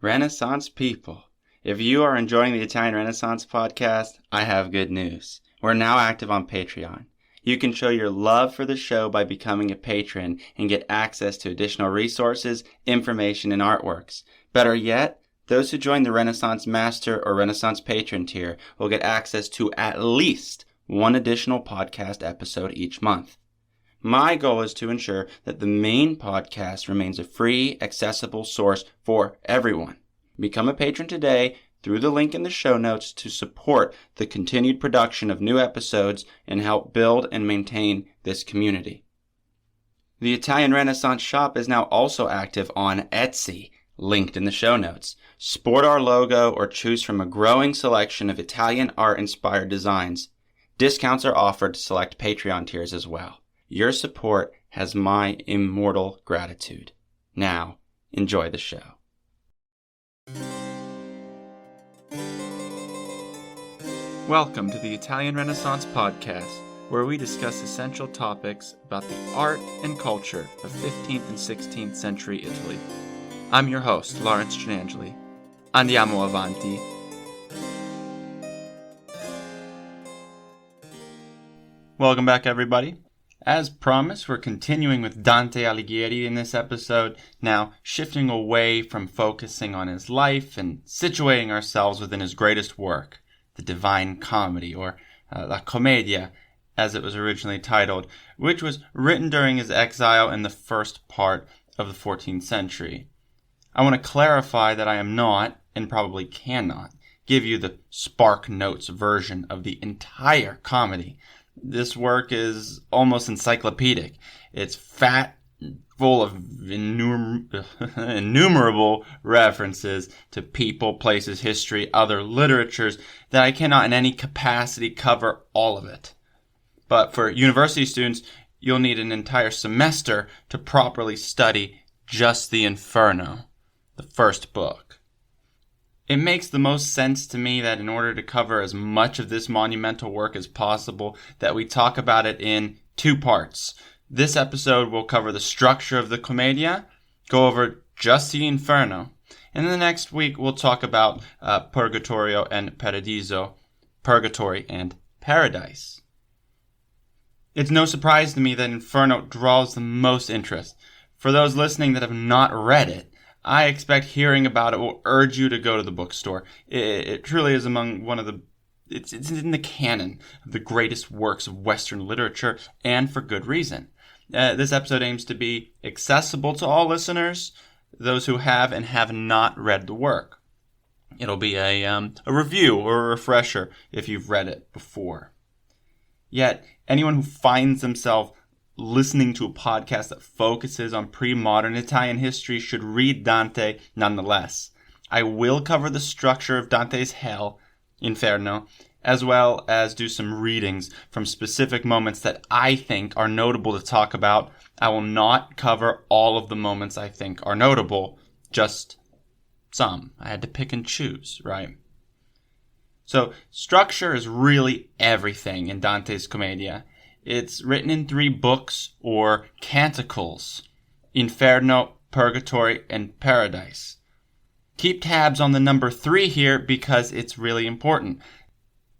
Renaissance people, if you are enjoying the Italian Renaissance podcast, I have good news. We're now active on Patreon. You can show your love for the show by becoming a patron and get access to additional resources, information, and artworks. Better yet, those who join the Renaissance Master or Renaissance Patron tier will get access to at least one additional podcast episode each month. My goal is to ensure that the main podcast remains a free, accessible source for everyone. Become a patron today through the link in the show notes to support the continued production of new episodes and help build and maintain this community. The Italian Renaissance shop is now also active on Etsy, linked in the show notes. Sport our logo or choose from a growing selection of Italian art-inspired designs. Discounts are offered to select Patreon tiers as well. Your support has my immortal gratitude. Now, enjoy the show. Welcome to the Italian Renaissance podcast, where we discuss essential topics about the art and culture of 15th and 16th century Italy. I'm your host, Lawrence Gianangeli. Andiamo avanti. Welcome back, everybody. As promised, we're continuing with Dante Alighieri in this episode, now shifting away from focusing on his life and situating ourselves within his greatest work, the Divine Comedy, or La Commedia, as it was originally titled, which was written during his exile in the first part of the 14th century. I want to clarify that I am not, and probably cannot, give you the Spark Notes version of the entire comedy. This work is almost encyclopedic. It's fat, full of innumerable references to people, places, history, other literatures that I cannot in any capacity cover all of it. But for university students, you'll need an entire semester to properly study just the Inferno, the first book. It makes the most sense to me that in order to cover as much of this monumental work as possible, that we talk about it in two parts. This episode will cover the structure of the Commedia, go over just the Inferno, and the next week we'll talk about Purgatorio and Paradiso, Purgatory and Paradise. It's no surprise to me that Inferno draws the most interest. For those listening that have not read it, I expect hearing about it will urge you to go to the bookstore. It truly is among it's in the canon of the greatest works of Western literature, and for good reason. This episode aims to be accessible to all listeners, those who have and have not read the work. It'll be a review or a refresher if you've read it before. Yet, anyone who finds themselves listening to a podcast that focuses on pre-modern Italian history should read Dante nonetheless. I will cover the structure of Dante's Hell, Inferno, as well as do some readings from specific moments that I think are notable to talk about. I will not cover all of the moments I think are notable, just some. I had to pick and choose, right? So, structure is really everything in Dante's Commedia. It's written in 3 books, or canticles: Inferno, Purgatory, and Paradise. Keep tabs on the number 3 here because it's really important.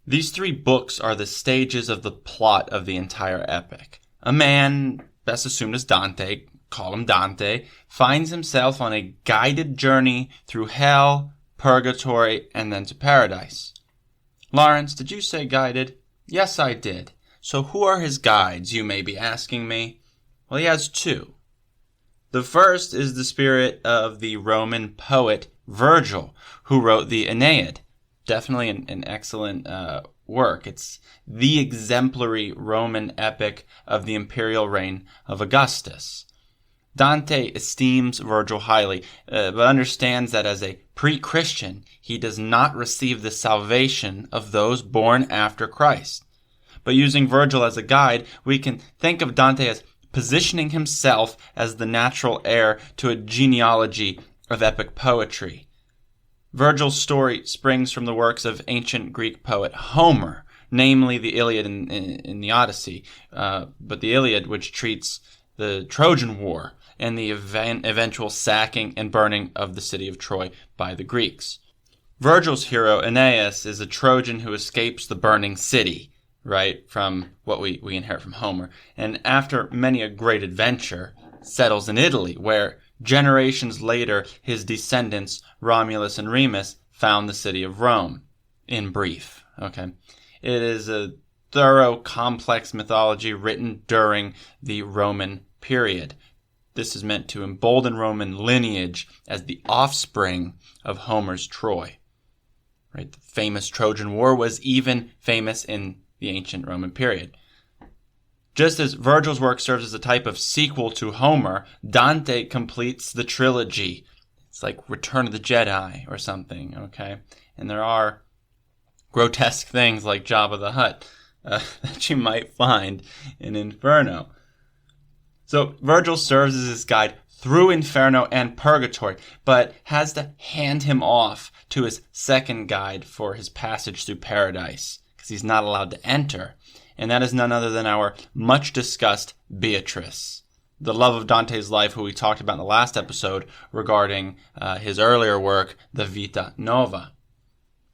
These 3 books are the stages of the plot of the entire epic. A man, best assumed as Dante, call him Dante, finds himself on a guided journey through hell, purgatory, and then to paradise. Lawrence, did you say guided? Yes, I did. So who are his guides, you may be asking me? Well, he has 2. The first is the spirit of the Roman poet Virgil, who wrote the Aeneid. Definitely an excellent work. It's the exemplary Roman epic of the imperial reign of Augustus. Dante esteems Virgil highly, but understands that as a pre-Christian, he does not receive the salvation of those born after Christ. But using Virgil as a guide, we can think of Dante as positioning himself as the natural heir to a genealogy of epic poetry. Virgil's story springs from the works of ancient Greek poet Homer, namely the Iliad and the Odyssey, but the Iliad, which treats the Trojan War, and the eventual sacking and burning of the city of Troy by the Greeks. Virgil's hero, Aeneas, is a Trojan who escapes the burning city, right, from what we inherit from Homer, and after many a great adventure, settles in Italy, where generations later his descendants, Romulus and Remus, found the city of Rome. In brief, okay? It is a thorough, complex mythology written during the Roman period. This is meant to embolden Roman lineage as the offspring of Homer's Troy. Right? The famous Trojan War was even famous in the ancient Roman period. Just as Virgil's work serves as a type of sequel to Homer, Dante completes the trilogy. It's like Return of the Jedi or something, okay? And there are grotesque things like Jabba the Hutt that you might find in Inferno. So Virgil serves as his guide through Inferno and Purgatory, but has to hand him off to his second guide for his passage through Paradise, because he's not allowed to enter. And that is none other than our much-discussed Beatrice, the love of Dante's life, who we talked about in the last episode regarding his earlier work, the Vita Nova.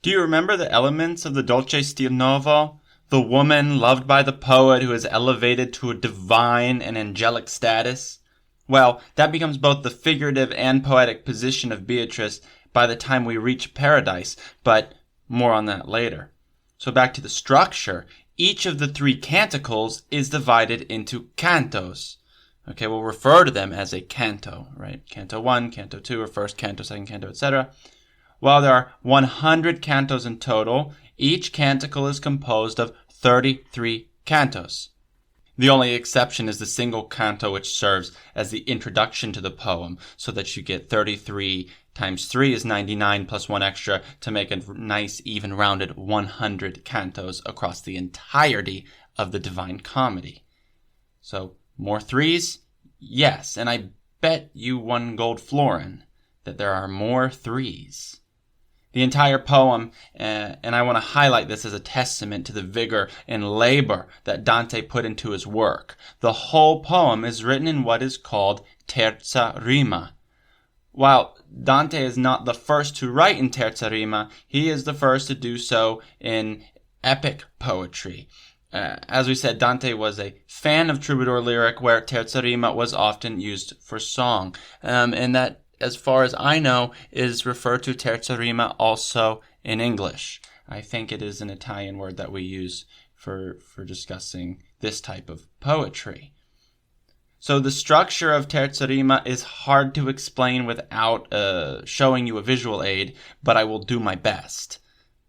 Do you remember the elements of the Dolce Stil Novo? The woman loved by the poet who is elevated to a divine and angelic status? Well, that becomes both the figurative and poetic position of Beatrice by the time we reach Paradise, but more on that later. So back to the structure. Each of the 3 canticles is divided into cantos. Okay, we'll refer to them as a canto, right? Canto 1, Canto 2, or first canto, second canto, etc. While there are 100 cantos in total, each canticle is composed of 33 cantos. The only exception is the single canto, which serves as the introduction to the poem, so that you get 33 times 3 is 99 plus 1 extra to make a nice, even rounded 100 cantos across the entirety of the Divine Comedy. So, more 3s? Yes, and I bet you 1 gold florin that there are more 3s. The entire poem, and I want to highlight this as a testament to the vigor and labor that Dante put into his work. The whole poem is written in what is called terza rima. While Dante is not the first to write in terza rima, he is the first to do so in epic poetry. As we said, Dante was a fan of troubadour lyric, where terza rima was often used for song, and that, as far as I know, is referred to terza rima also in English. I think it is an Italian word that we use for discussing this type of poetry. So the structure of terza rima is hard to explain without showing you a visual aid, but I will do my best.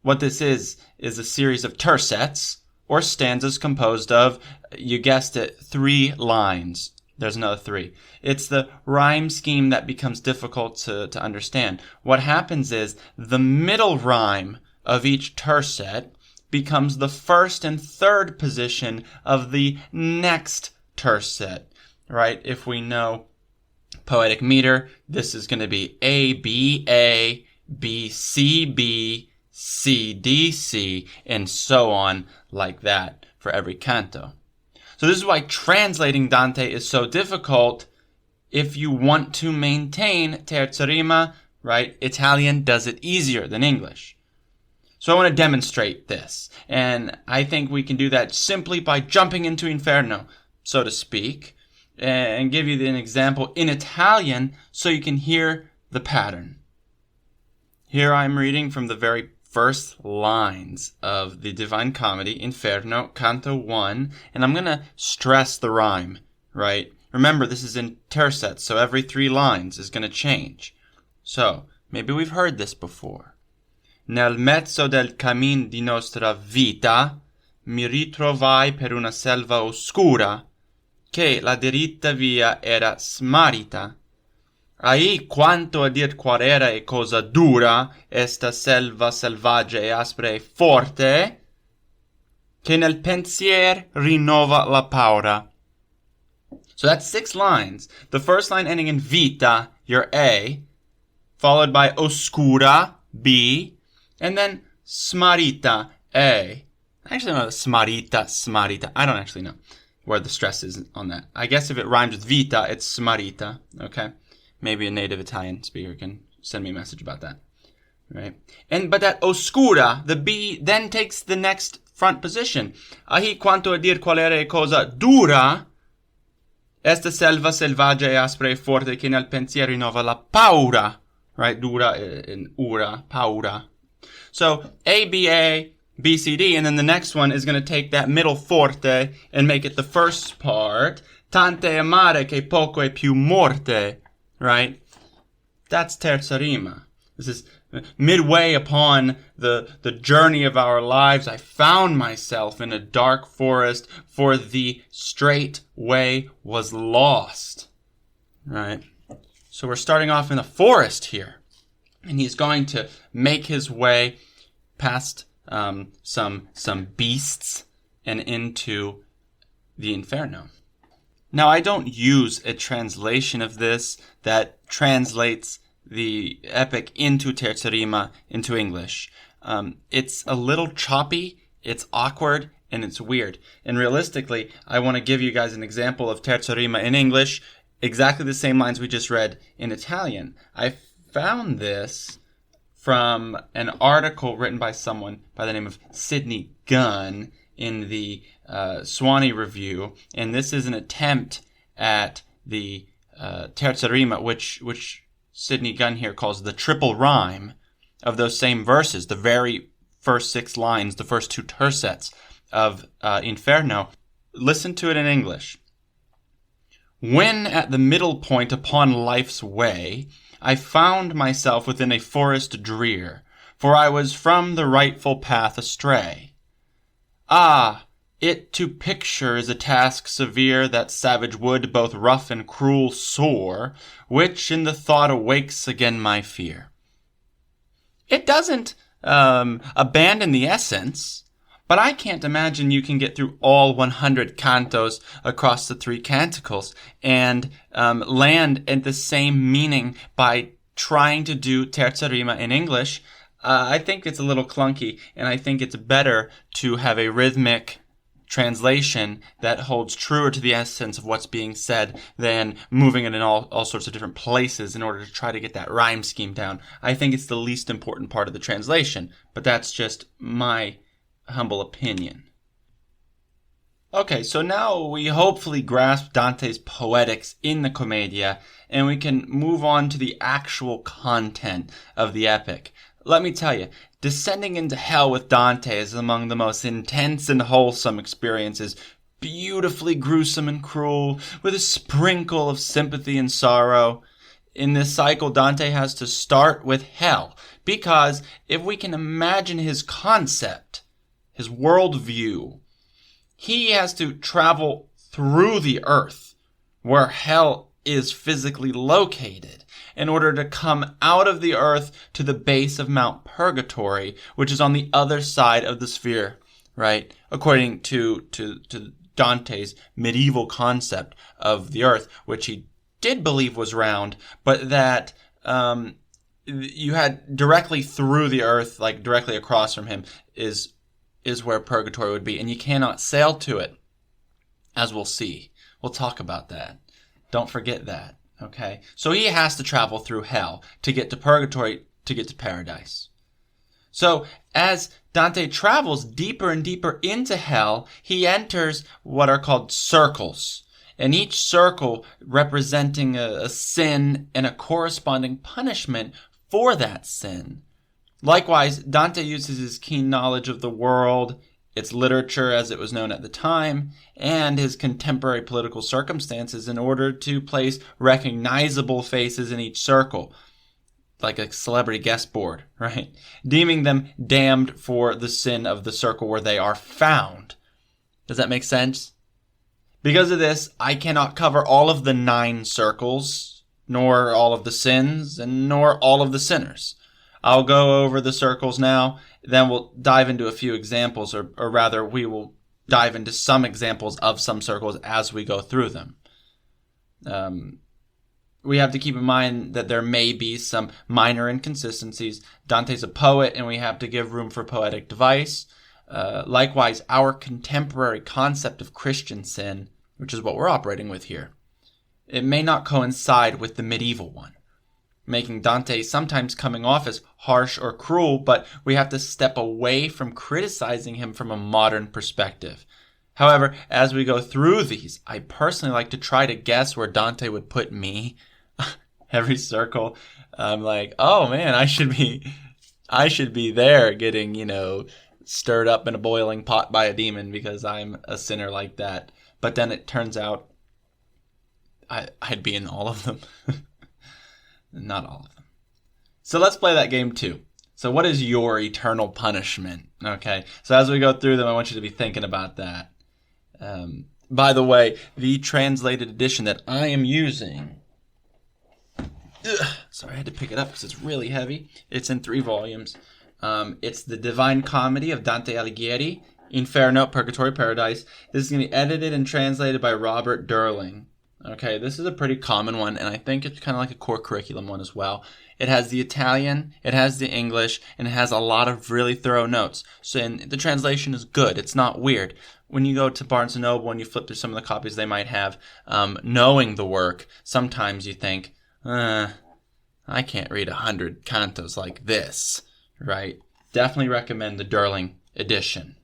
What this is a series of tercets, or stanzas composed of, you guessed it, 3 lines. There's another 3. It's the rhyme scheme that becomes difficult to understand. What happens is the middle rhyme of each tercet becomes the first and third position of the next tercet, right? If we know poetic meter, this is going to be A, B, A, B, C, B, C, D, C, and so on like that for every canto. So this is why translating Dante is so difficult if you want to maintain terza rima, right? Italian does it easier than English. So I want to demonstrate this, and I think we can do that simply by jumping into Inferno, so to speak, and give you an example in Italian so you can hear the pattern. Here I'm reading from the very first lines of the Divine Comedy, Inferno, Canto 1, and I'm going to stress the rhyme, right? Remember, this is in tercets, so every 3 lines is going to change. So, maybe we've heard this before. Nel mezzo del cammin di nostra vita mi ritrovai per una selva oscura che la diritta via era smarrita. Ahí quanto a dir qual era e cosa dura esta selva selvaggia e aspra e forte, che nel pensier rinnova la paura. So that's 6 lines. The first line ending in vita, your A, followed by oscura, B, and then smarrita, A. I actually don't know smarrita. I don't actually know. where the stress is on that. I guess if it rhymes with vita, it's smarita, okay? Maybe a native Italian speaker can send me a message about that, right? But that oscura, the B, then takes the next front position. Ahi quanto a dir qualere cosa dura, esta selva selvaggia e aspra e forte che nel pensiero rinnova la paura, right? Dura in ura, paura. So A, B, A, B, C, D, and then the next one is going to take that middle forte and make it the first part. Tante amare che poco è più morte, right? That's terza rima. This is midway upon the journey of our lives. I found myself in a dark forest, for the straight way was lost, right? So we're starting off in the forest here, and he's going to make his way past some beasts and into the Inferno. Now, I don't use a translation of this that translates the epic into terza rima into English. It's a little choppy, it's awkward, and it's weird. And realistically, I want to give you guys an example of terza rima in English, exactly the same lines we just read in Italian. I found this from an article written by someone by the name of Sidney Gunn in the Swanee Review, and this is an attempt at the terza rima, which Sidney Gunn here calls the triple rhyme of those same verses, the very first 6 lines, the first 2 tercets of Inferno. Listen to it in English. When at the middle point upon life's way, I found myself within a forest drear, for I was from the rightful path astray. Ah, it to picture is a task severe, that savage wood, both rough and cruel sore, which in the thought awakes again my fear. It doesn't abandon the essence, but I can't imagine you can get through all 100 cantos across the 3 canticles and land at the same meaning by trying to do terza rima in English. I think it's a little clunky, and I think it's better to have a rhythmic translation that holds truer to the essence of what's being said than moving it in all sorts of different places in order to try to get that rhyme scheme down. I think it's the least important part of the translation, but that's just my humble opinion. Okay, so now we hopefully grasp Dante's poetics in the Commedia, and we can move on to the actual content of the epic. Let me tell you, descending into hell with Dante is among the most intense and wholesome experiences, beautifully gruesome and cruel, with a sprinkle of sympathy and sorrow. In this cycle, Dante has to start with hell, because if we can imagine his concept, his worldview, he has to travel through the earth, where hell is physically located, in order to come out of the earth to the base of Mount Purgatory, which is on the other side of the sphere, right? According to Dante's medieval concept of the earth, which he did believe was round, but that you had directly through the earth, like directly across from him, is where Purgatory would be, and you cannot sail to it, as we'll see. We'll talk about that. Don't forget that, okay? So he has to travel through hell to get to Purgatory, to get to paradise. So as Dante travels deeper and deeper into hell, he enters what are called circles, and each circle representing a sin and a corresponding punishment for that sin. Likewise, Dante uses his keen knowledge of the world, its literature as it was known at the time, and his contemporary political circumstances in order to place recognizable faces in each circle, like a celebrity guest board, right? Deeming them damned for the sin of the circle where they are found. Does that make sense? Because of this, I cannot cover all of the 9 circles, nor all of the sins, and nor all of the sinners. I'll go over the circles now, then we'll dive into a few examples, or rather, we will dive into some examples of some circles as we go through them. We have to keep in mind that there may be some minor inconsistencies. Dante's a poet, and we have to give room for poetic device. Likewise, our contemporary concept of Christian sin which is what we're operating with here. It may not coincide with the medieval one, making Dante sometimes coming off as harsh or cruel, but we have to step away from criticizing him from a modern perspective. However, as we go through these, I personally like to try to guess where Dante would put me. Every circle, I'm like, oh man, I should be there getting, stirred up in a boiling pot by a demon because I'm a sinner like that. But then it turns out I'd be in all of them. Not all of them. So let's play that game too. So what is your eternal punishment? Okay, so as we go through them, I want you to be thinking about that. By the way, the translated edition that I am using, sorry, I had to pick it up because it's really heavy. It's in 3 volumes. It's the Divine Comedy of Dante Alighieri, Inferno, Purgatory, Paradise. This is going to be edited and translated by Robert Durling. Okay, this is a pretty common one, and I think it's kind of like a core curriculum one as well. It has the Italian, it has the English, and it has a lot of really thorough notes. So and the translation is good. It's not weird. When you go to Barnes & Noble and you flip through some of the copies they might have, knowing the work, sometimes you think, I can't read 100 cantos like this, right? Definitely recommend the Durling edition.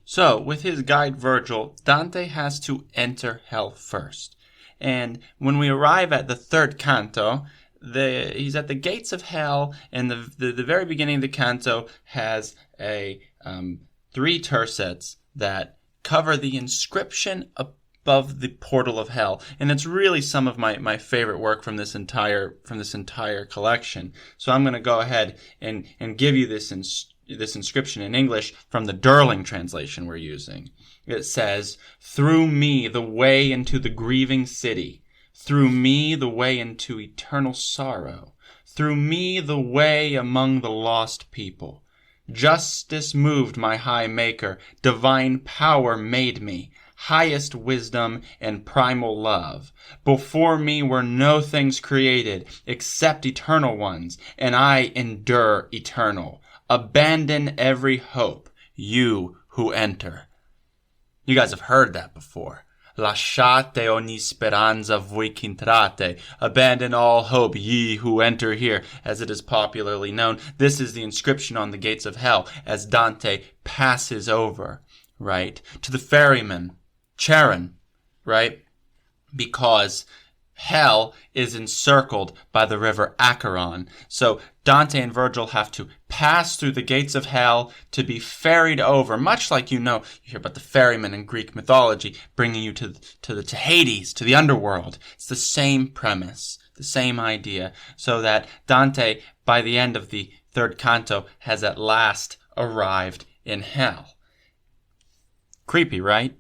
So, with his guide Virgil, Dante has to enter hell first. And when we arrive at the 3rd canto, he's at the gates of hell, and the very beginning of the canto has a 3 tercets that cover the inscription above the portal of hell, and it's really some of my favorite work from this entire collection. So I'm going to go ahead and give you this inscription in English from the Durling translation we're using. It says, "Through me the way into the grieving city, through me the way into eternal sorrow, through me the way among the lost people. Justice moved my high maker, divine power made me, highest wisdom and primal love. Before me were no things created except eternal ones, and I endure eternal. Abandon every hope, you who enter." You guys have heard that before. Lasciate ogni speranza voi qu'entrate. Abandon all hope, ye who enter here, as it is popularly known. This is the inscription on the gates of hell as Dante passes over, right, to the ferryman, Charon, right, because hell is encircled by the river Acheron. So Dante and Virgil have to pass through the gates of hell to be ferried over, much like you hear about the ferryman in Greek mythology, bringing you to Hades, to the underworld. It's the same premise, the same idea, so that Dante, by the end of the 3rd canto, has at last arrived in hell. Creepy, right?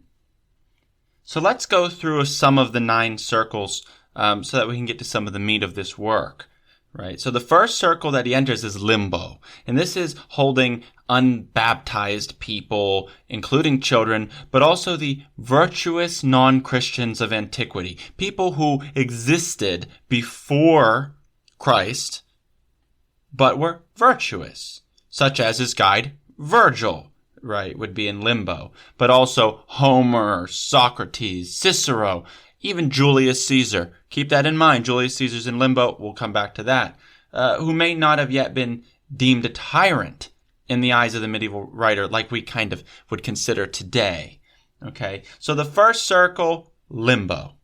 So let's go through some of the 9 circles so that we can get to some of the meat of this work, right? So the first circle that he enters is limbo, and this is holding unbaptized people, including children, but also the virtuous non-Christians of antiquity, people who existed before Christ, but were virtuous, such as his guide Virgil, right, would be in limbo, but also Homer, Socrates, Cicero, even Julius Caesar. Keep that in mind. Julius Caesar's in limbo. We'll come back to that. Who may not have yet been deemed a tyrant in the eyes of the medieval writer like we kind of would consider today. Okay, so the first circle, limbo.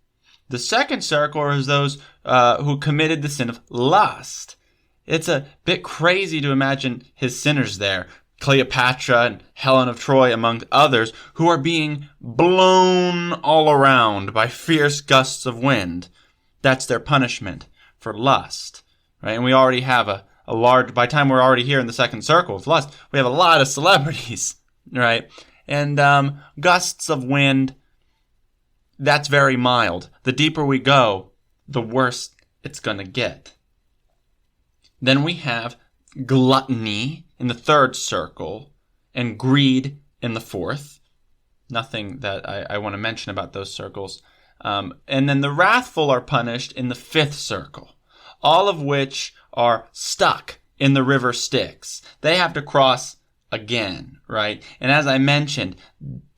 The second circle is those who committed the sin of lust. It's a bit crazy to imagine his sinners there. Cleopatra and Helen of Troy, among others, who are being blown all around by fierce gusts of wind. That's their punishment for lust, right? And we already have a large, by the time we're already here in the second circle of lust, we have a lot of celebrities, right? And gusts of wind, that's very mild. The deeper we go, the worse it's going to get. Then we have gluttony in the 3rd circle, and greed in the 4th. Nothing that I want to mention about those circles. And then the wrathful are punished in the 5th circle, all of which are stuck in the river Styx. They have to cross again, right? And as I mentioned,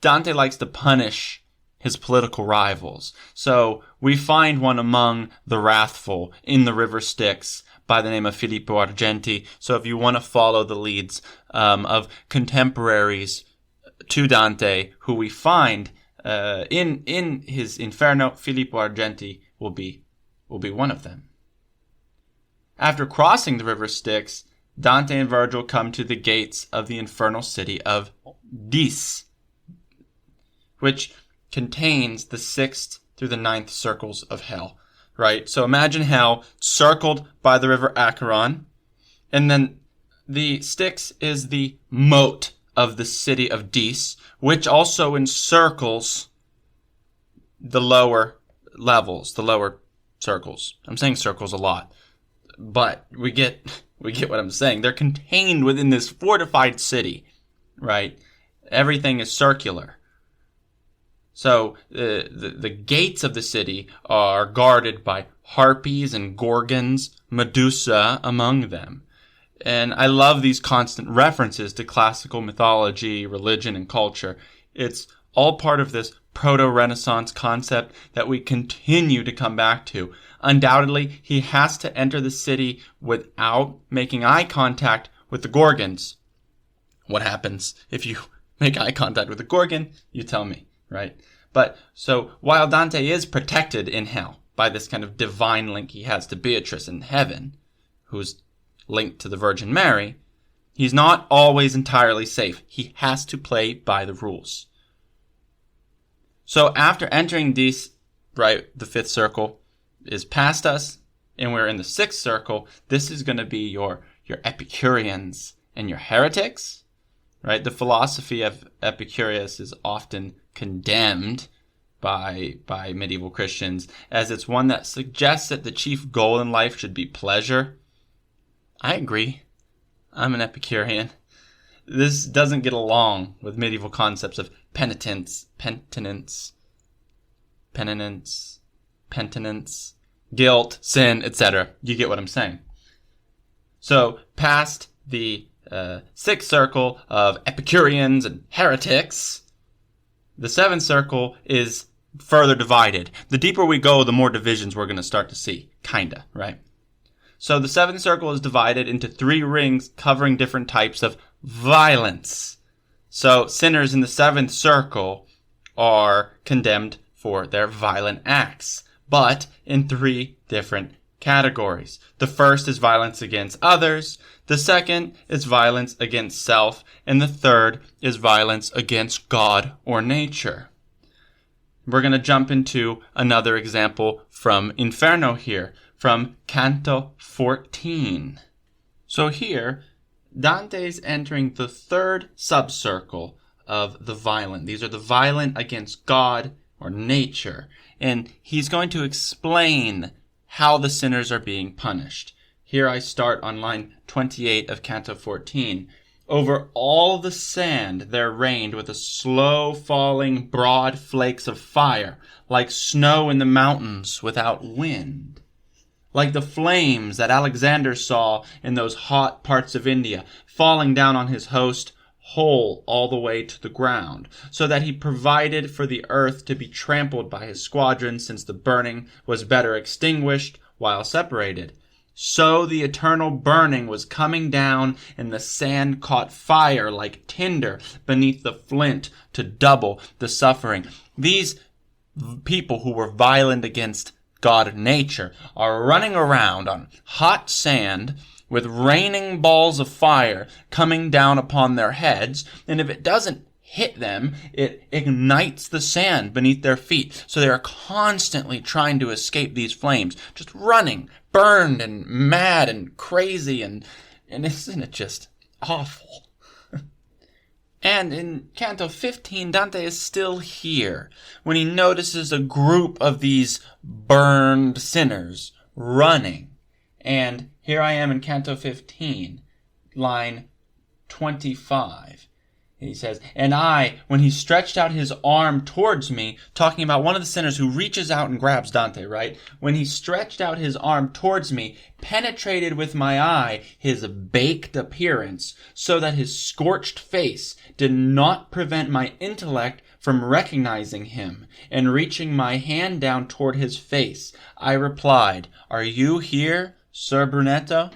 Dante likes to punish his political rivals. So we find one among the wrathful in the river Styx by the name of Filippo Argenti. So if you want to follow the leads of contemporaries to Dante, who we find in his Inferno, Filippo Argenti will be one of them. After crossing the river Styx, Dante and Virgil come to the gates of the infernal city of Dis, which contains the 6th through the 9th circles of hell, right? So imagine hell circled by the river Acheron, and then the Styx is the moat of the city of Dis, which also encircles the lower levels, the lower circles. I'm saying circles a lot, but we get what I'm saying. They're contained within this fortified city, right? Everything is circular. So the gates of the city are guarded by harpies and gorgons, Medusa among them. And I love these constant references to classical mythology, religion, and culture. It's all part of this proto-Renaissance concept that we continue to come back to. Undoubtedly, he has to enter the city without making eye contact with the Gorgons. What happens if you make eye contact with a Gorgon? You tell me, right? But so while Dante is protected in hell by this kind of divine link he has to Beatrice in heaven, who's linked to the Virgin Mary, he's not always entirely safe. He has to play by the rules. So after entering these, right, the 5th circle is past us, and we're in the 6th circle. This is going to be your Epicureans and your heretics, right? The philosophy of Epicurus is often condemned by medieval Christians as it's one that suggests that the chief goal in life should be pleasure. I agree. I'm an Epicurean. This doesn't get along with medieval concepts of penitence, guilt, sin, etc. You get what I'm saying. So, past the 6th circle of Epicureans and heretics, the 7th circle is further divided. The deeper we go, the more divisions we're going to start to see. Kinda, right? So the 7th circle is divided into 3 rings covering different types of violence. So sinners in the 7th circle are condemned for their violent acts, but in 3 different categories. The first is violence against others, the second is violence against self, and the third is violence against God or nature. We're going to jump into another example from Inferno here, from Canto 14. So here, Dante's entering the 3rd subcircle of the violent. These are the violent against God or nature. And he's going to explain how the sinners are being punished. Here I start on line 28 of Canto 14. Over all the sand there rained with a slow falling broad flakes of fire, like snow in the mountains without wind. Like the flames that Alexander saw in those hot parts of India, falling down on his host whole all the way to the ground, so that he provided for the earth to be trampled by his squadron, since the burning was better extinguished while separated. So the eternal burning was coming down, and the sand caught fire like tinder beneath the flint to double the suffering. These people who were violent against God and nature are running around on hot sand with raining balls of fire coming down upon their heads, and if it doesn't hit them, it ignites the sand beneath their feet. So they are constantly trying to escape these flames, just running, burned and mad and crazy, and isn't it just awful? And in Canto 15, Dante is still here when he notices a group of these burned sinners running. And here I am in Canto 15, line 25. He says, and I, when he stretched out his arm towards me, talking about one of the sinners who reaches out and grabs Dante, right? When he stretched out his arm towards me, penetrated with my eye his baked appearance, so that his scorched face did not prevent my intellect from recognizing him, and reaching my hand down toward his face, I replied, "Are you here, Sir Brunetto?"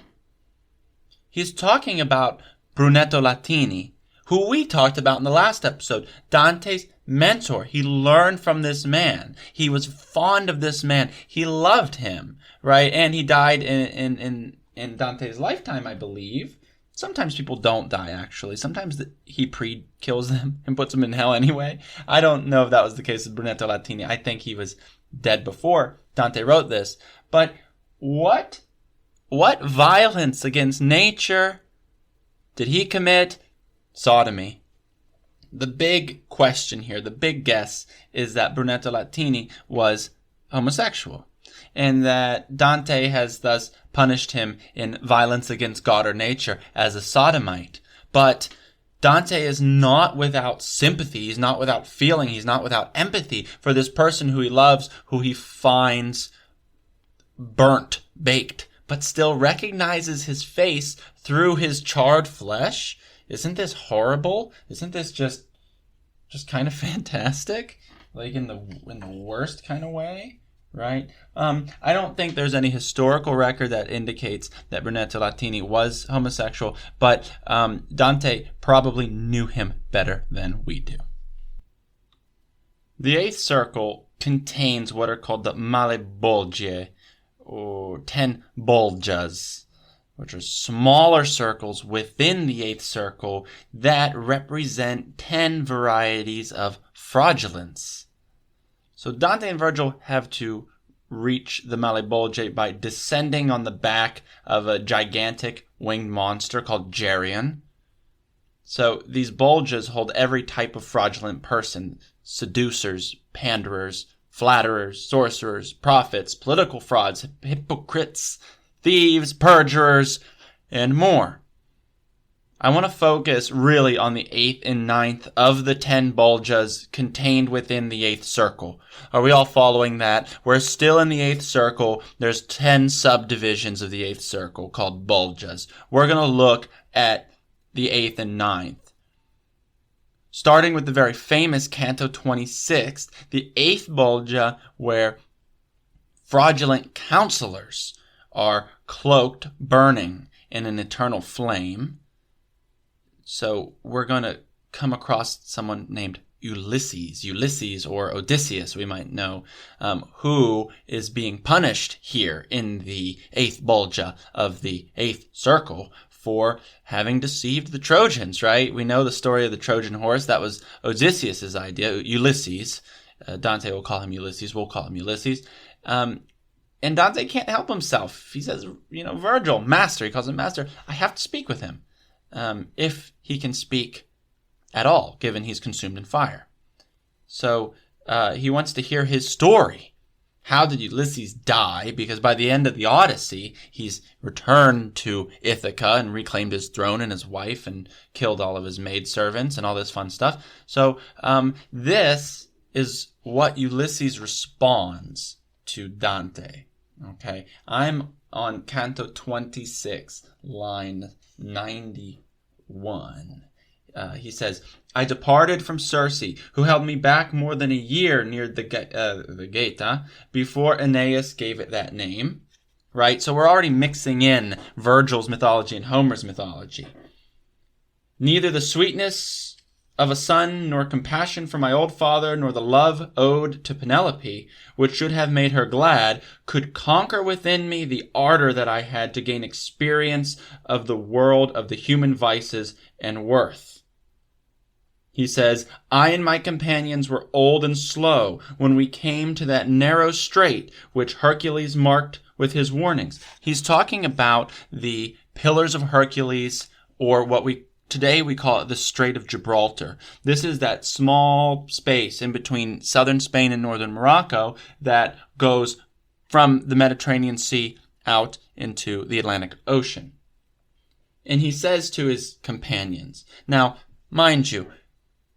He's talking about Brunetto Latini, who we talked about in the last episode, Dante's mentor. He learned from this man. He was fond of this man. He loved him, right? And he died in Dante's lifetime, I believe. Sometimes people don't die, actually. Sometimes he pre-kills them and puts them in hell anyway. I don't know if that was the case with Brunetto Latini. I think he was dead before Dante wrote this. But what violence against nature did he commit? Sodomy. The big question here, the big guess, is that Brunetto Latini was homosexual, and that Dante has thus punished him in violence against God or nature as a sodomite. But Dante is not without sympathy, he's not without feeling, he's not without empathy for this person who he loves, who he finds burnt, baked, but still recognizes his face through his charred flesh. Isn't this horrible? Isn't this just kind of fantastic? Like in the worst kind of way, right? I don't think there's any historical record that indicates that Brunetto Latini was homosexual, but Dante probably knew him better than we do. The eighth circle contains what are called the malebolge, or 10 bolgias, which are smaller circles within the eighth circle that represent 10 varieties of fraudulence. So Dante and Virgil have to reach the malebolge by descending on the back of a gigantic winged monster called Geryon. So these bulges hold every type of fraudulent person: seducers, panderers, flatterers, sorcerers, prophets, political frauds, hypocrites, thieves, perjurers, and more. I want to focus really on the 8th and 9th of the 10 buljas contained within the 8th circle. Are we all following that? We're still in the 8th circle. There's 10 subdivisions of the 8th circle called buljas. We're going to look at the 8th and 9th. Starting with the very famous Canto 26, the 8th bulja, where fraudulent counselors are cloaked, burning in an eternal flame. So we're going to come across someone named Ulysses or Odysseus, we might know, who is being punished here in the 8th bulja of the 8th circle for having deceived the Trojans, right? We know the story of the Trojan horse. That was Odysseus' idea, Ulysses. Dante will call him Ulysses. We'll call him Ulysses. And Dante can't help himself. He says, Virgil, master. He calls him master. I have to speak with him. If he can speak at all, given he's consumed in fire. So he wants to hear his story. How did Ulysses die? Because by the end of the Odyssey, he's returned to Ithaca and reclaimed his throne and his wife and killed all of his maidservants and all this fun stuff. So this is what Ulysses responds to Dante. Okay, I'm on Canto 26, line 91. He says, I departed from Circe, who held me back more than a year near the Gaeta, before Aeneas gave it that name. Right? So we're already mixing in Virgil's mythology and Homer's mythology. Neither the sweetness of a son, nor compassion for my old father, nor the love owed to Penelope, which should have made her glad, could conquer within me the ardor that I had to gain experience of the world of the human vices and worth. He says, I and my companions were old and slow when we came to that narrow strait which Hercules marked with his warnings. He's talking about the Pillars of Hercules, or what today we call it the Strait of Gibraltar. This is that small space in between southern Spain and northern Morocco that goes from the Mediterranean Sea out into the Atlantic Ocean. And he says to his companions, now, mind you,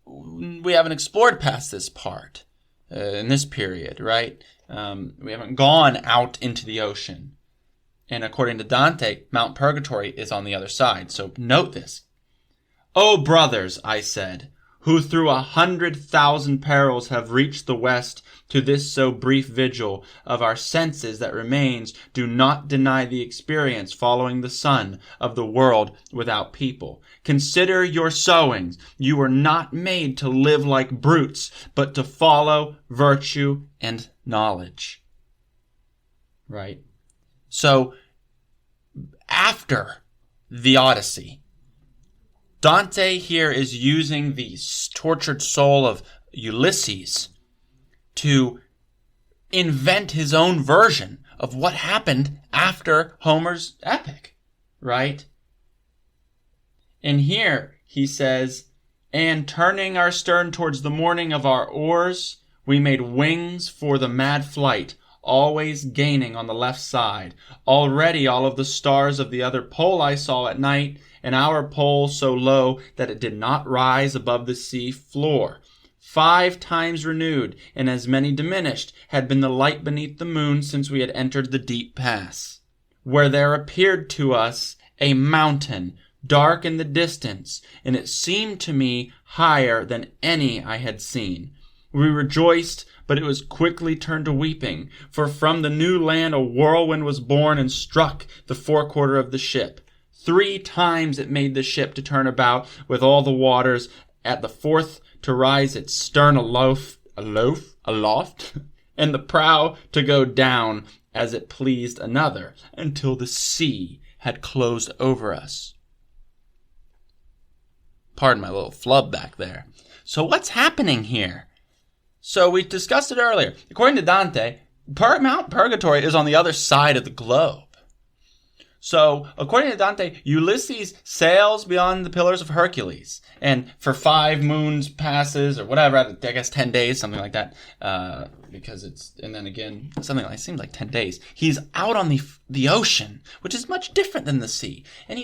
we haven't explored past this part in this period, right? We haven't gone out into the ocean. And according to Dante, Mount Purgatory is on the other side. So note this. O brothers, I said, who through 100,000 perils have reached the west to this so brief vigil of our senses that remains, do not deny the experience following the sun of the world without people. Consider your sowings. You were not made to live like brutes, but to follow virtue and knowledge. Right? So, after the Odyssey, Dante here is using the tortured soul of Ulysses to invent his own version of what happened after Homer's epic, right? And here he says, and turning our stern towards the morning of our oars, we made wings for the mad flight, always gaining on the left side. Already all of the stars of the other pole I saw at night, and our pole so low that it did not rise above the sea floor. 5 times renewed, and as many diminished, had been the light beneath the moon since we had entered the deep pass, where there appeared to us a mountain, dark in the distance, and it seemed to me higher than any I had seen. We rejoiced, but it was quickly turned to weeping, for from the new land a whirlwind was born and struck the forequarter of the ship. 3 times it made the ship to turn about with all the waters, at the 4th to rise its stern aloft, and the prow to go down as it pleased another, until the sea had closed over us. Pardon my little flub back there. So what's happening here? So we discussed it earlier. According to Dante, Mount Purgatory is on the other side of the globe. So, according to Dante, Ulysses sails beyond the Pillars of Hercules, and for 5 moons passes, or whatever, I guess 10 days, something like that, because it's, and then again, something like, it seems like 10 days. He's out on the ocean, which is much different than the sea, and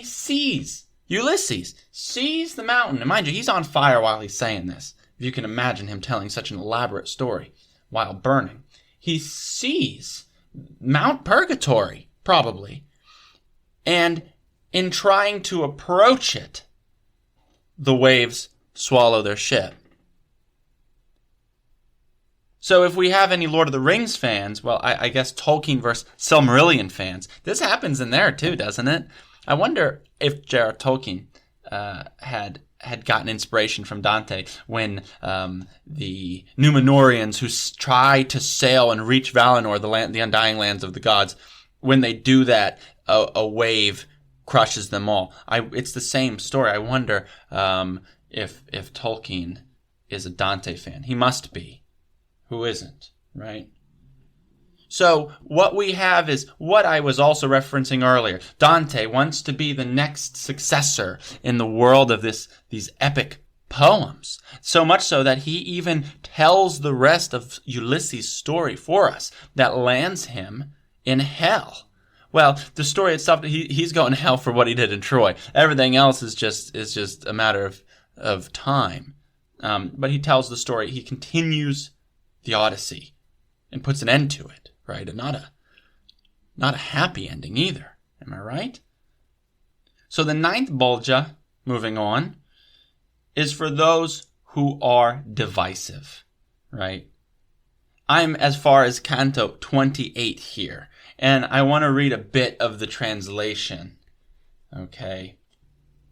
Ulysses sees the mountain, and mind you, he's on fire while he's saying this, if you can imagine him telling such an elaborate story while burning. He sees Mount Purgatory, probably, and in trying to approach it, the waves swallow their ship. So if we have any Lord of the Rings fans, well, I guess Tolkien versus Silmarillion fans, this happens in there too, doesn't it? I wonder if J.R. Tolkien had gotten inspiration from Dante when the Númenóreans who try to sail and reach Valinor, the undying lands of the gods, when they do that, a wave crushes them all. It's the same story. I wonder if Tolkien is a Dante fan. He must be. Who isn't, right? So what we have is what I was also referencing earlier. Dante wants to be the next successor in the world of these epic poems. So much so that he even tells the rest of Ulysses' story for us that lands him in hell. Well, the story itself, he's going to hell for what he did in Troy. Everything else is just a matter of time. But he tells the story. He continues the Odyssey and puts an end to it, right? And not a happy ending either. Am I right? So the 9th Bolgia, moving on, is for those who are divisive, right? I'm as far as Canto 28 here. And I want to read a bit of the translation. Okay.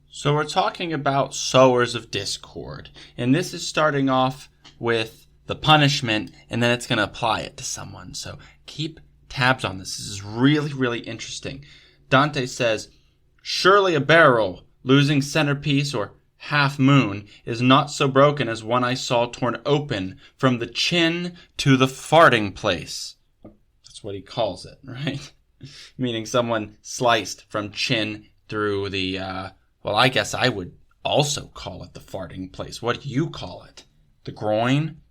So we're talking about sowers of discord. And this is starting off with the punishment, and then it's going to apply it to someone. So keep tabs on this. This is really, really interesting. Dante says, surely a barrel losing centerpiece or half moon is not so broken as one I saw torn open from the chin to the farting place. What he calls it, right? Meaning someone sliced from chin through the, well, I guess I would also call it the farting place. What do you call it? The groin?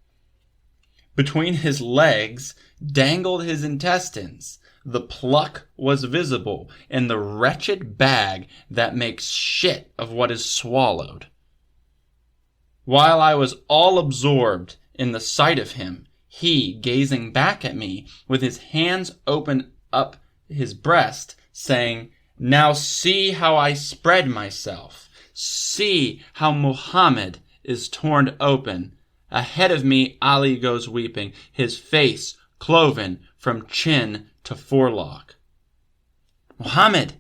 Between his legs dangled his intestines. The pluck was visible in the wretched bag that makes shit of what is swallowed. While I was all absorbed in the sight of him, he, gazing back at me, with his hands open up his breast, saying, now see how I spread myself. See how Muhammad is torn open. Ahead of me, Ali goes weeping, his face cloven from chin to forelock. Muhammad,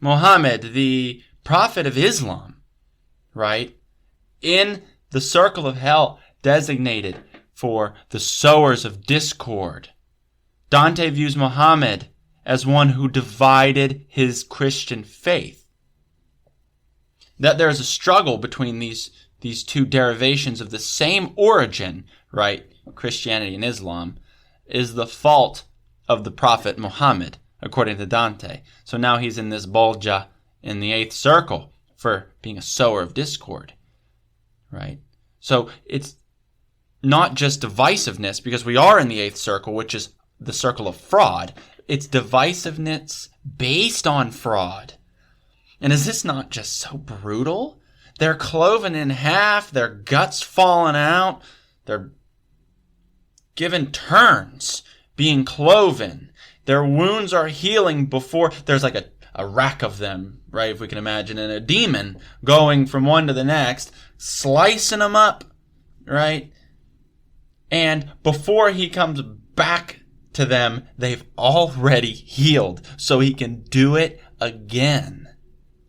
the prophet of Islam, right? In the circle of hell designated for the sowers of discord, Dante views Muhammad as one who divided his Christian faith. That there is a struggle between these two derivations of the same origin, right? Christianity and Islam, is the fault of the prophet Muhammad, according to Dante. So now he's in this bolgia in the 8th circle for being a sower of discord, right? So it's not just divisiveness, because we are in the 8th circle, which is the circle of fraud. It's divisiveness based on fraud. And is this not just so brutal? They're cloven in half, their guts falling out, they're given turns, being cloven. Their wounds are healing before there's like a rack of them, right? If we can imagine, and a demon going from one to the next, slicing them up, right? And before he comes back to them, they've already healed, so he can do it again.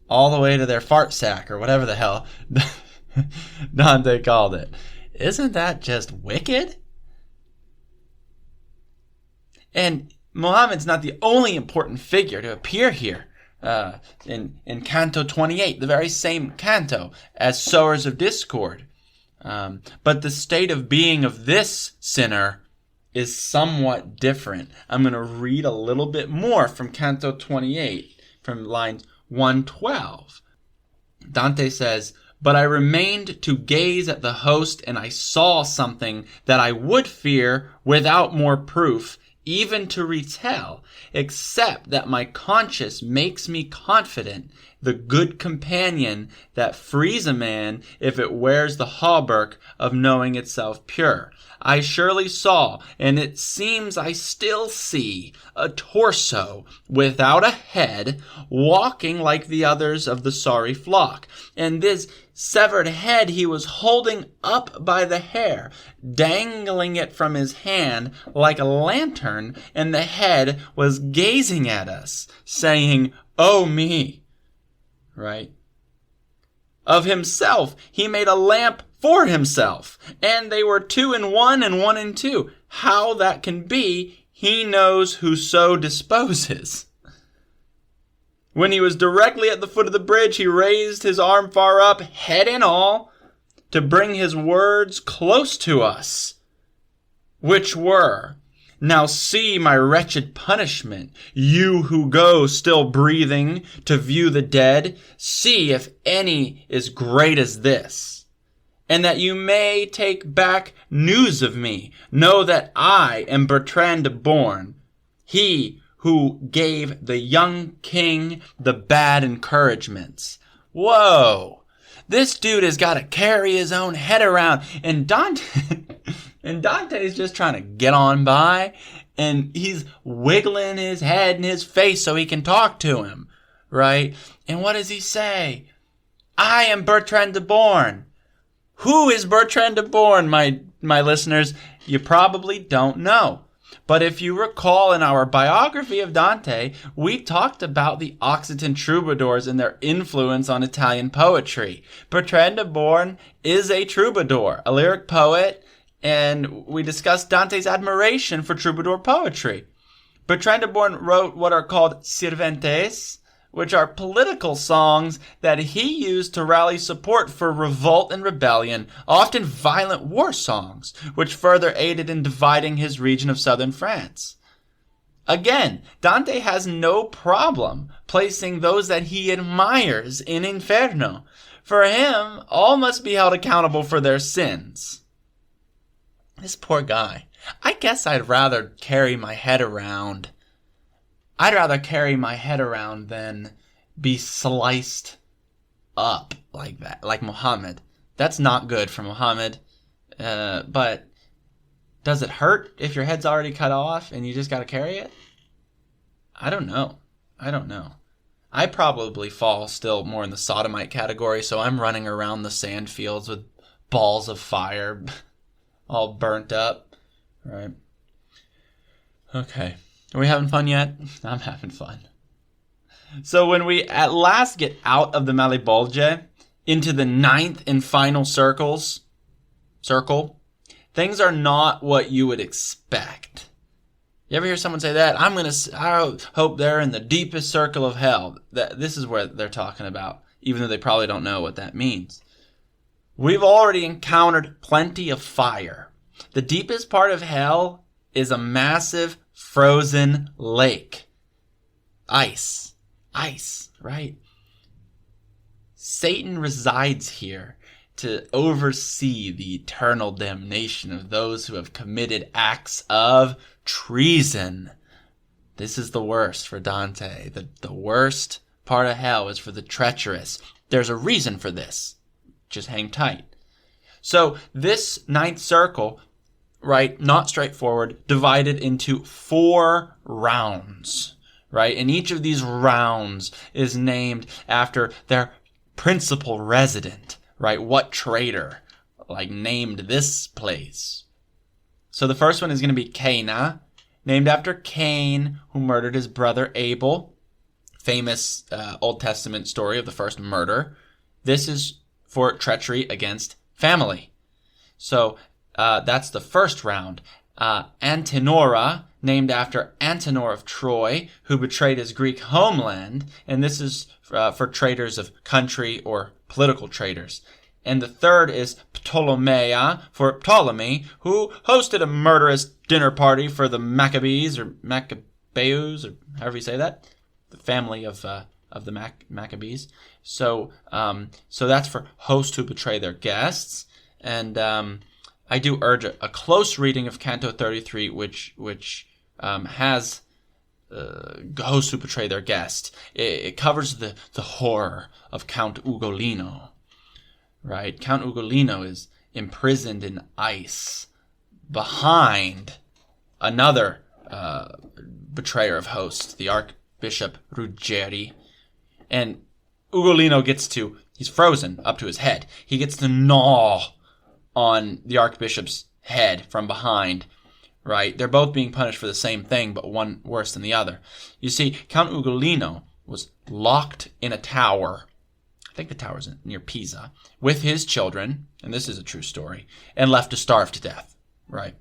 All the way to their fart sack, or whatever the hell Dante called it. Isn't that just wicked? And Muhammad's not the only important figure to appear here in Canto 28, the very same canto as Sowers of Discord. But the state of being of this sinner is somewhat different. I'm going to read a little bit more from Canto 28, from lines 112. Dante says, "But I remained to gaze at the host, and I saw something that I would fear without more proof, even to retell, except that my conscience makes me confident, the good companion that frees a man if it wears the hauberk of knowing itself pure. I surely saw, and it seems I still see, a torso without a head, walking like the others of the sorry flock. And this severed head he was holding up by the hair, dangling it from his hand like a lantern, and the head was gazing at us, saying, 'Oh me,'" right? "Of himself he made a lamp for himself, and they were 2 in 1 and 1 in 2. How that can be, he knows who so disposes. When he was directly at the foot of the bridge, he raised his arm far up, head and all, to bring his words close to us, which were, 'Now see my wretched punishment, you who go still breathing to view the dead. See if any is great as this. And that you may take back news of me, know that I am Bertrand born, he who gave the young king the bad encouragements." Whoa! This dude has got to carry his own head around, and Dante's just trying to get on by, and he's wiggling his head and his face so he can talk to him, right? And what does he say? "I am Bertrand de Born." Who is Bertrand de Born, my listeners? You probably don't know. But if you recall, in our biography of Dante, we talked about the Occitan troubadours and their influence on Italian poetry. Bertrand de Born is a troubadour, a lyric poet, and we discussed Dante's admiration for troubadour poetry. Bertrand de Born wrote what are called sirventes, which are political songs that he used to rally support for revolt and rebellion, often violent war songs, which further aided in dividing his region of southern France. Again, Dante has no problem placing those that he admires in Inferno. For him, all must be held accountable for their sins. This poor guy. I guess I'd rather carry my head around than be sliced up like that, like Muhammad. That's not good for Muhammad. But does it hurt if your head's already cut off and you just got to carry it? I don't know. I probably fall still more in the sodomite category, so I'm running around the sand fields with balls of fire all burnt up. Right. Okay. Are we having fun yet? I'm having fun. So when we at last get out of the Malebolge into the 9th and final circle, things are not what you would expect. You ever hear someone say that? I hope they're in the deepest circle of hell. This is where they're talking about, even though they probably don't know what that means. We've already encountered plenty of fire. The deepest part of hell is a massive frozen lake. Ice, right? Satan resides here to oversee the eternal damnation of those who have committed acts of treason. This is the worst for Dante. The worst part of hell is for the treacherous. There's a reason for this. Just hang tight. So this 9th circle, right, not straightforward, divided into 4 rounds, right? And each of these rounds is named after their principal resident, right? What traitor, named this place. So the first one is going to be Cana, named after Cain, who murdered his brother Abel. Famous Old Testament story of the first murder. This is for treachery against family. So that's the first round. Antenora, named after Antenor of Troy, who betrayed his Greek homeland. And this is for traitors of country or political traitors. And the third is Ptolemaea, for Ptolemy, who hosted a murderous dinner party for the Maccabees, or Maccabeus, or however you say that, the family of the Maccabees. So that's for hosts who betray their guests. And I do urge a close reading of Canto 33, which has hosts who betray their guests. It covers the horror of Count Ugolino. Right? Count Ugolino is imprisoned in ice behind another betrayer of hosts, the Archbishop Ruggeri. And Ugolino he's frozen up to his head. He gets to gnaw on the Archbishop's head from behind. Right? They're both being punished for the same thing, but one worse than the other. You see, Count Ugolino was locked in a tower. I think the tower's near Pisa, with his children, and this is a true story, and left to starve to death, right?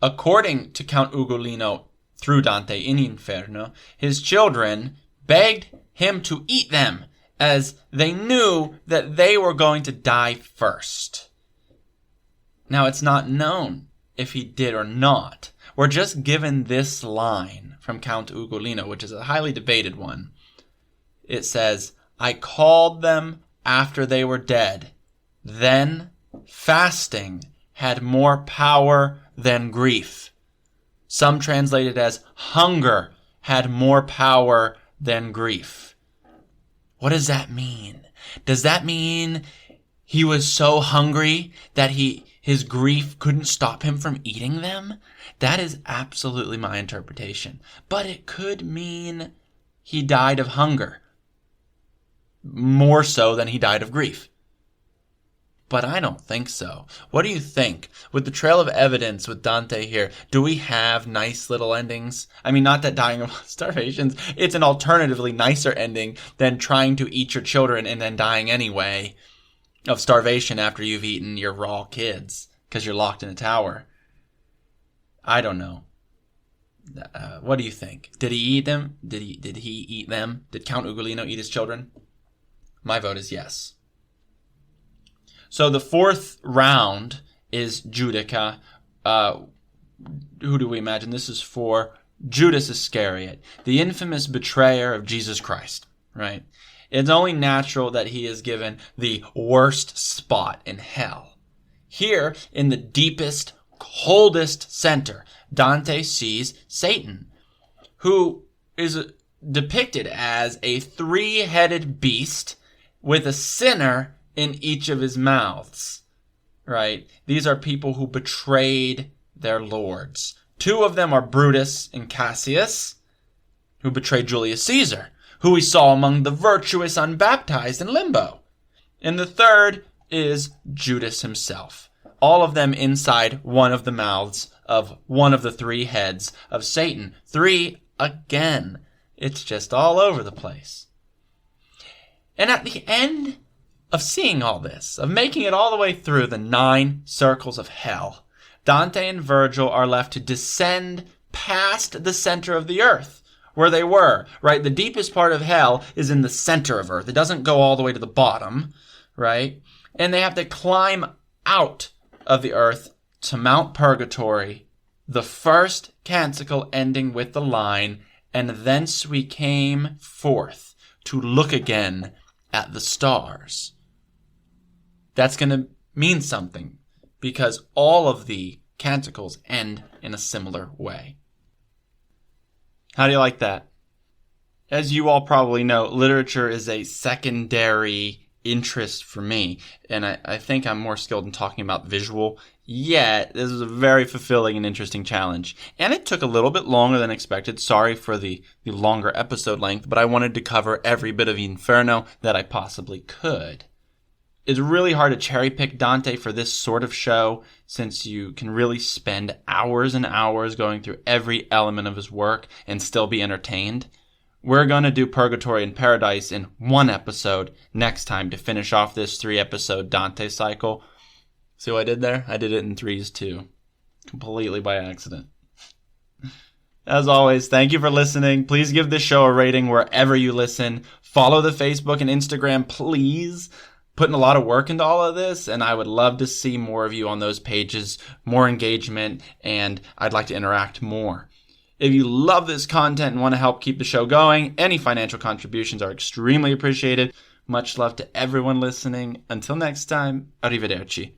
According to Count Ugolino, through Dante in Inferno, his children begged him to eat them, as they knew that they were going to die first. Now, it's not known if he did or not. We're just given this line from Count Ugolino, which is a highly debated one. It says, I called them after they were dead. Then fasting had more power than grief. Some translate it as hunger had more power than grief. What does that mean? Does that mean he was so hungry that his grief couldn't stop him from eating them? That is absolutely my interpretation. But it could mean he died of hunger. More so than he died of grief. But I don't think so. What do you think? With the trail of evidence with Dante here, do we have nice little endings? I mean, not that dying of starvation, it's an alternatively nicer ending than trying to eat your children and then dying anyway of starvation after you've eaten your raw kids because you're locked in a tower. I don't know. What do you think? Did he eat them? Did he eat them? Did Count Ugolino eat his children? My vote is yes. So the 4th round is Judica. Who do we imagine? This is for Judas Iscariot, the infamous betrayer of Jesus Christ, right? It's only natural that he is given the worst spot in hell. Here, in the deepest, coldest center, Dante sees Satan, who is depicted as a 3-headed beast with a sinner in each of his mouths, right? These are people who betrayed their lords. 2 of them are Brutus and Cassius, who betrayed Julius Caesar. who we saw among the virtuous unbaptized in limbo. And the third is Judas himself. All of them inside one of the mouths of one of the three heads of Satan. 3 again. It's just all over the place. And at the end of seeing all this, of making it all the way through the 9 circles of hell, Dante and Virgil are left to descend past the center of the earth, where they were, right? The deepest part of hell is in the center of earth. It doesn't go all the way to the bottom, right? And they have to climb out of the earth to Mount Purgatory, the first canticle ending with the line, and thence we came forth to look again at the stars. That's going to mean something, because all of the canticles end in a similar way. How do you like that? As you all probably know, literature is a secondary interest for me, and I think I'm more skilled in talking about visual, yet this is a very fulfilling and interesting challenge. And it took a little bit longer than expected. Sorry for the longer episode length, but I wanted to cover every bit of Inferno that I possibly could. It's really hard to cherry pick Dante for this sort of show, since you can really spend hours and hours going through every element of his work and still be entertained. We're going to do Purgatory and Paradise in one episode next time to finish off this 3-episode Dante cycle. See what I did there? I did it in 3s too. Completely by accident. As always, thank you for listening. Please give this show a rating wherever you listen. Follow the Facebook and Instagram, please. Putting a lot of work into all of this, and I would love to see more of you on those pages, more engagement, and I'd like to interact more. If you love this content and want to help keep the show going, any financial contributions are extremely appreciated. Much love to everyone listening. Until next time, arrivederci.